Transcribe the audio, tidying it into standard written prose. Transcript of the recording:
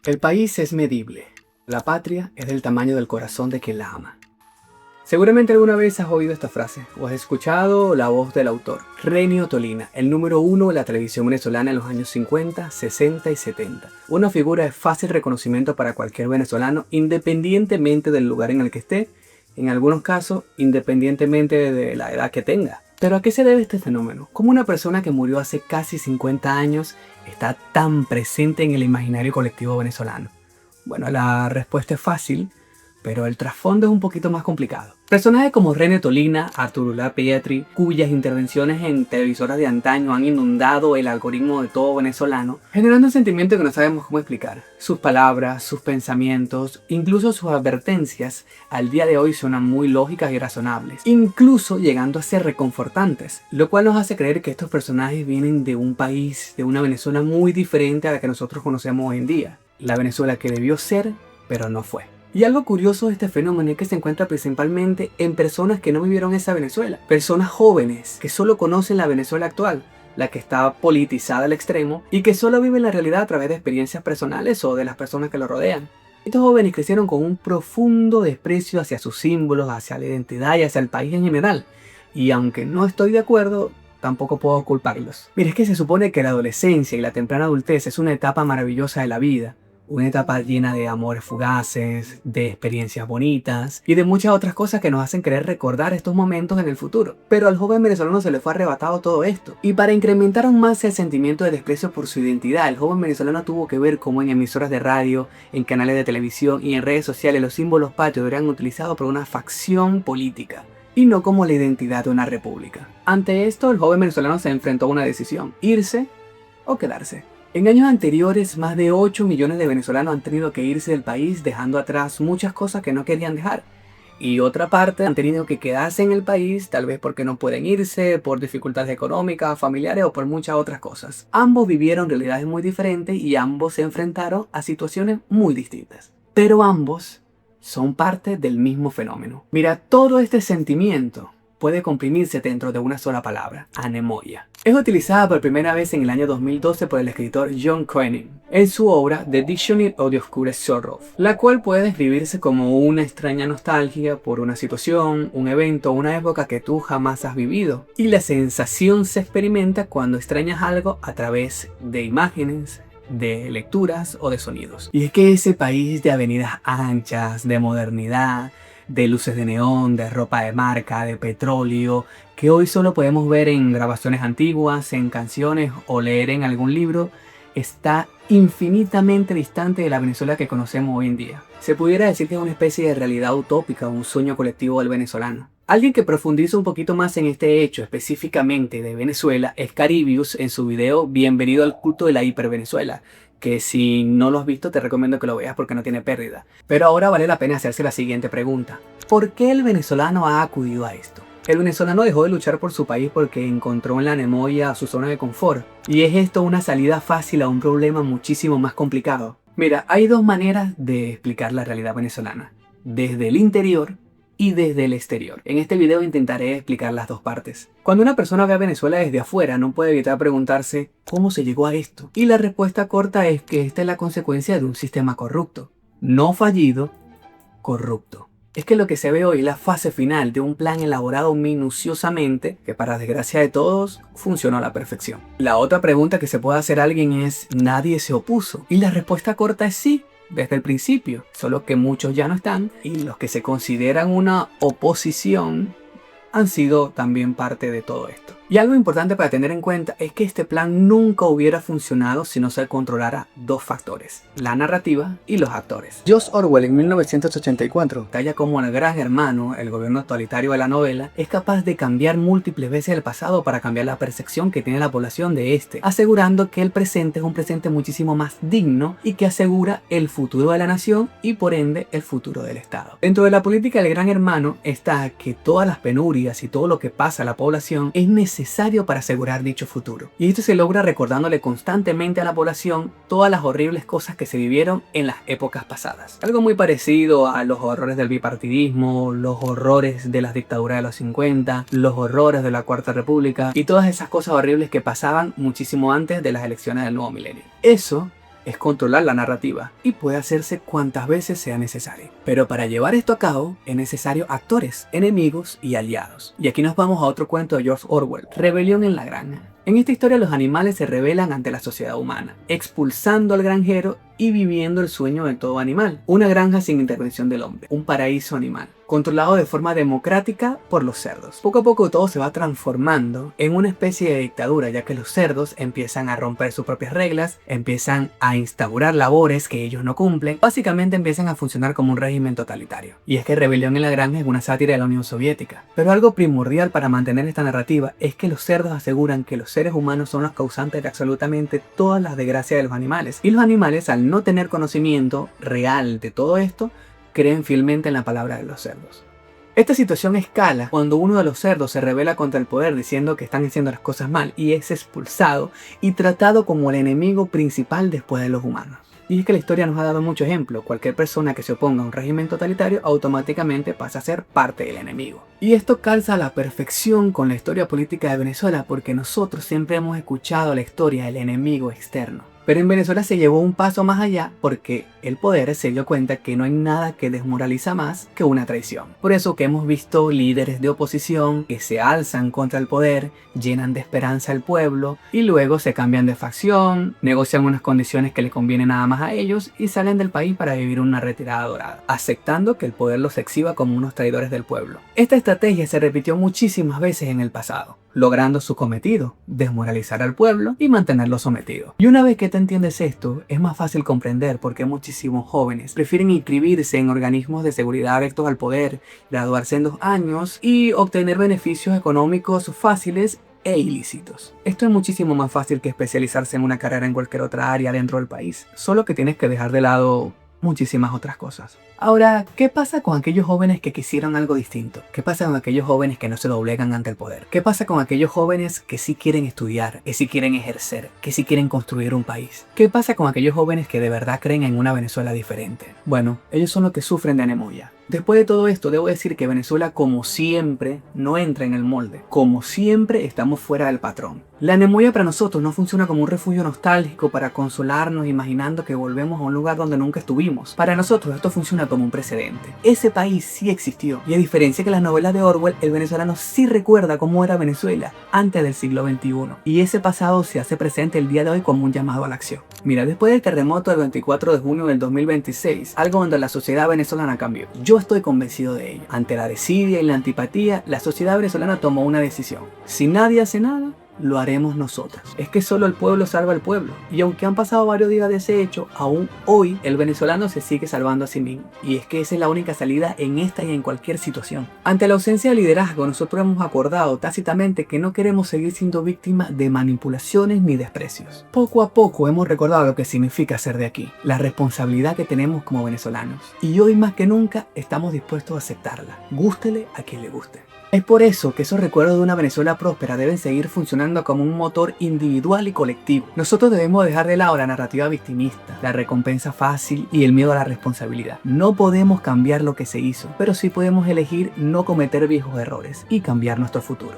El país es medible. La patria es del tamaño del corazón de quien la ama. Seguramente alguna vez has oído esta frase o has escuchado la voz del autor. Renio Tolina, el número uno de la televisión venezolana en los años 50, 60 y 70. Una figura de fácil reconocimiento para cualquier venezolano, independientemente del lugar en el que esté, en algunos casos, independientemente de la edad que tenga. Pero ¿a qué se debe este fenómeno? ¿Cómo una persona que murió hace casi 50 años está tan presente en el imaginario colectivo venezolano? Bueno, la respuesta es fácil, pero el trasfondo es un poquito más complicado. Personajes como Renio Tolina, Arturulá Pietri, cuyas intervenciones en televisoras de antaño han inundado el algoritmo de todo venezolano, generando un sentimiento que no sabemos cómo explicar. Sus palabras, sus pensamientos, incluso sus advertencias, al día de hoy suenan muy lógicas y razonables, incluso llegando a ser reconfortantes, lo cual nos hace creer que estos personajes vienen de un país, de una Venezuela muy diferente a la que nosotros conocemos hoy en día. La Venezuela que debió ser, pero no fue. Y algo curioso de este fenómeno es que se encuentra principalmente en personas que no vivieron esa Venezuela. Personas jóvenes que solo conocen la Venezuela actual, la que está politizada al extremo y que solo viven la realidad a través de experiencias personales o de las personas que lo rodean. Estos jóvenes crecieron con un profundo desprecio hacia sus símbolos, hacia la identidad y hacia el país en general. Y aunque no estoy de acuerdo, tampoco puedo culparlos. Mira, es que se supone que la adolescencia y la temprana adultez es una etapa maravillosa de la vida. Una etapa llena de amores fugaces, de experiencias bonitas y de muchas otras cosas que nos hacen querer recordar estos momentos en el futuro. Pero al joven venezolano se le fue arrebatado todo esto. Y para incrementar aún más el sentimiento de desprecio por su identidad, el joven venezolano tuvo que ver cómo en emisoras de radio, en canales de televisión y en redes sociales los símbolos patrios eran utilizados por una facción política y no como la identidad de una república. Ante esto, el joven venezolano se enfrentó a una decisión: irse o quedarse. En años anteriores, más de 8 millones de venezolanos han tenido que irse del país dejando atrás muchas cosas que no querían dejar. Y otra parte han tenido que quedarse en el país, tal vez porque no pueden irse, por dificultades económicas, familiares o por muchas otras cosas. Ambos vivieron realidades muy diferentes y ambos se enfrentaron a situaciones muy distintas. Pero ambos son parte del mismo fenómeno. Mira, todo este sentimiento puede comprimirse dentro de una sola palabra: anemoia. Es utilizada por primera vez en el año 2012 por el escritor John Koenig en su obra The Dictionary of the Obscure Sorrow, la cual puede describirse como una extraña nostalgia por una situación, un evento o una época que tú jamás has vivido. Y la sensación se experimenta cuando extrañas algo a través de imágenes, de lecturas o de sonidos. Y es que ese país de avenidas anchas, de modernidad, de luces de neón, de ropa de marca, de petróleo, que hoy solo podemos ver en grabaciones antiguas, en canciones o leer en algún libro, está infinitamente distante de la Venezuela que conocemos hoy en día. Se pudiera decir que es una especie de realidad utópica, un sueño colectivo del venezolano. Alguien que profundiza un poquito más en este hecho específicamente de Venezuela es Caribius en su video Bienvenido al culto de la hipervenezuela, que si no lo has visto te recomiendo que lo veas porque no tiene pérdida. Pero ahora vale la pena hacerse la siguiente pregunta: ¿por qué el venezolano ha acudido a esto? El venezolano dejó de luchar por su país porque encontró en la anemoia su zona de confort. ¿Y es esto una salida fácil a un problema muchísimo más complicado? Mira, hay dos maneras de explicar la realidad venezolana: desde el interior y desde el exterior. En este video intentaré explicar las dos partes. Cuando una persona ve a Venezuela desde afuera, no puede evitar preguntarse ¿cómo se llegó a esto? Y la respuesta corta es que esta es la consecuencia de un sistema corrupto. No fallido, corrupto. Es que lo que se ve hoy es la fase final de un plan elaborado minuciosamente que, para desgracia de todos, funcionó a la perfección. La otra pregunta que se puede hacer alguien es: ¿nadie se opuso? Y la respuesta corta es sí, desde el principio, solo que muchos ya no están y los que se consideran una oposición han sido también parte de todo esto. Y algo importante para tener en cuenta es que este plan nunca hubiera funcionado si no se controlara dos factores: la narrativa y los actores. George Orwell en 1984 talla como el gran hermano, el gobierno totalitario de la novela, es capaz de cambiar múltiples veces el pasado para cambiar la percepción que tiene la población de este, asegurando que el presente es un presente muchísimo más digno y que asegura el futuro de la nación y por ende el futuro del Estado. Dentro de la política del gran hermano está que todas las penurias y todo lo que pasa a la población es necesario para asegurar dicho futuro. Y esto se logra recordándole constantemente a la población todas las horribles cosas que se vivieron en las épocas pasadas. Algo muy parecido a los horrores del bipartidismo, los horrores de las dictaduras de los 50, los horrores de la Cuarta República y todas esas cosas horribles que pasaban muchísimo antes de las elecciones del nuevo milenio. Eso es controlar la narrativa y puede hacerse cuantas veces sea necesario. Pero para llevar esto a cabo es necesario actores, enemigos y aliados. Y aquí nos vamos a otro cuento de George Orwell, Rebelión en la Granja. En esta historia los animales se rebelan ante la sociedad humana, expulsando al granjero y viviendo el sueño de todo animal. Una granja sin intervención del hombre, un paraíso animal, controlado de forma democrática por los cerdos. Poco a poco todo se va transformando en una especie de dictadura, ya que los cerdos empiezan a romper sus propias reglas, empiezan a instaurar labores que ellos no cumplen, básicamente empiezan a funcionar como un régimen totalitario. Y es que Rebelión en la Granja es una sátira de la Unión Soviética. Pero algo primordial para mantener esta narrativa es que los cerdos aseguran que los seres humanos son los causantes de absolutamente todas las desgracias de los animales. Y los animales, al no tener conocimiento real de todo esto, creen fielmente en la palabra de los cerdos. Esta situación escala cuando uno de los cerdos se rebela contra el poder diciendo que están haciendo las cosas mal y es expulsado y tratado como el enemigo principal después de los humanos. Y es que la historia nos ha dado muchos ejemplos. Cualquier persona que se oponga a un régimen totalitario automáticamente pasa a ser parte del enemigo. Y esto calza a la perfección con la historia política de Venezuela, porque nosotros siempre hemos escuchado la historia del enemigo externo. Pero en Venezuela se llevó un paso más allá porque el poder se dio cuenta que no hay nada que desmoraliza más que una traición. Por eso que hemos visto líderes de oposición que se alzan contra el poder, llenan de esperanza al pueblo y luego se cambian de facción, negocian unas condiciones que le convienen nada más a ellos y salen del país para vivir una retirada dorada, aceptando que el poder los exhiba como unos traidores del pueblo. Esta estrategia se repitió muchísimas veces en el pasado, logrando su cometido, desmoralizar al pueblo y mantenerlo sometido. Y una vez que te entiendes esto, es más fácil comprender por qué muchísimos jóvenes prefieren inscribirse en organismos de seguridad adeptos al poder, graduarse en 2 años y obtener beneficios económicos fáciles e ilícitos. Esto es muchísimo más fácil que especializarse en una carrera en cualquier otra área dentro del país, solo que tienes que dejar de lado muchísimas otras cosas. Ahora, ¿qué pasa con aquellos jóvenes que quisieron algo distinto? ¿Qué pasa con aquellos jóvenes que no se doblegan ante el poder? ¿Qué pasa con aquellos jóvenes que sí quieren estudiar, que sí quieren ejercer, que sí quieren construir un país? ¿Qué pasa con aquellos jóvenes que de verdad creen en una Venezuela diferente? Bueno, ellos son los que sufren de anemoya. Después de todo esto, debo decir que Venezuela, como siempre, no entra en el molde. Como siempre, estamos fuera del patrón. La anemoya para nosotros no funciona como un refugio nostálgico para consolarnos imaginando que volvemos a un lugar donde nunca estuvimos. Para nosotros esto funciona como un precedente. Ese país sí existió. Y a diferencia que las novelas de Orwell, el venezolano sí recuerda cómo era Venezuela antes del siglo XXI. Y ese pasado se hace presente el día de hoy como un llamado a la acción. Mira, después del terremoto del 24 de junio del 2026, algo donde la sociedad venezolana cambió. Yo estoy convencido de ello. Ante la desidia y la antipatía, la sociedad venezolana tomó una decisión. Si nadie hace nada, lo haremos nosotros. Es que solo el pueblo salva al pueblo. Y aunque han pasado varios días de ese hecho, aún hoy el venezolano se sigue salvando a sí mismo. Y es que esa es la única salida en esta y en cualquier situación. Ante la ausencia de liderazgo, nosotros hemos acordado tácitamente que no queremos seguir siendo víctimas de manipulaciones ni desprecios. Poco a poco hemos recordado lo que significa ser de aquí, la responsabilidad que tenemos como venezolanos. Y hoy más que nunca estamos dispuestos a aceptarla, gústele a quien le guste. Es por eso que esos recuerdos de una Venezuela próspera deben seguir funcionando como un motor individual y colectivo. Nosotros debemos dejar de lado la narrativa victimista, la recompensa fácil y el miedo a la responsabilidad. No podemos cambiar lo que se hizo, pero sí podemos elegir no cometer viejos errores y cambiar nuestro futuro.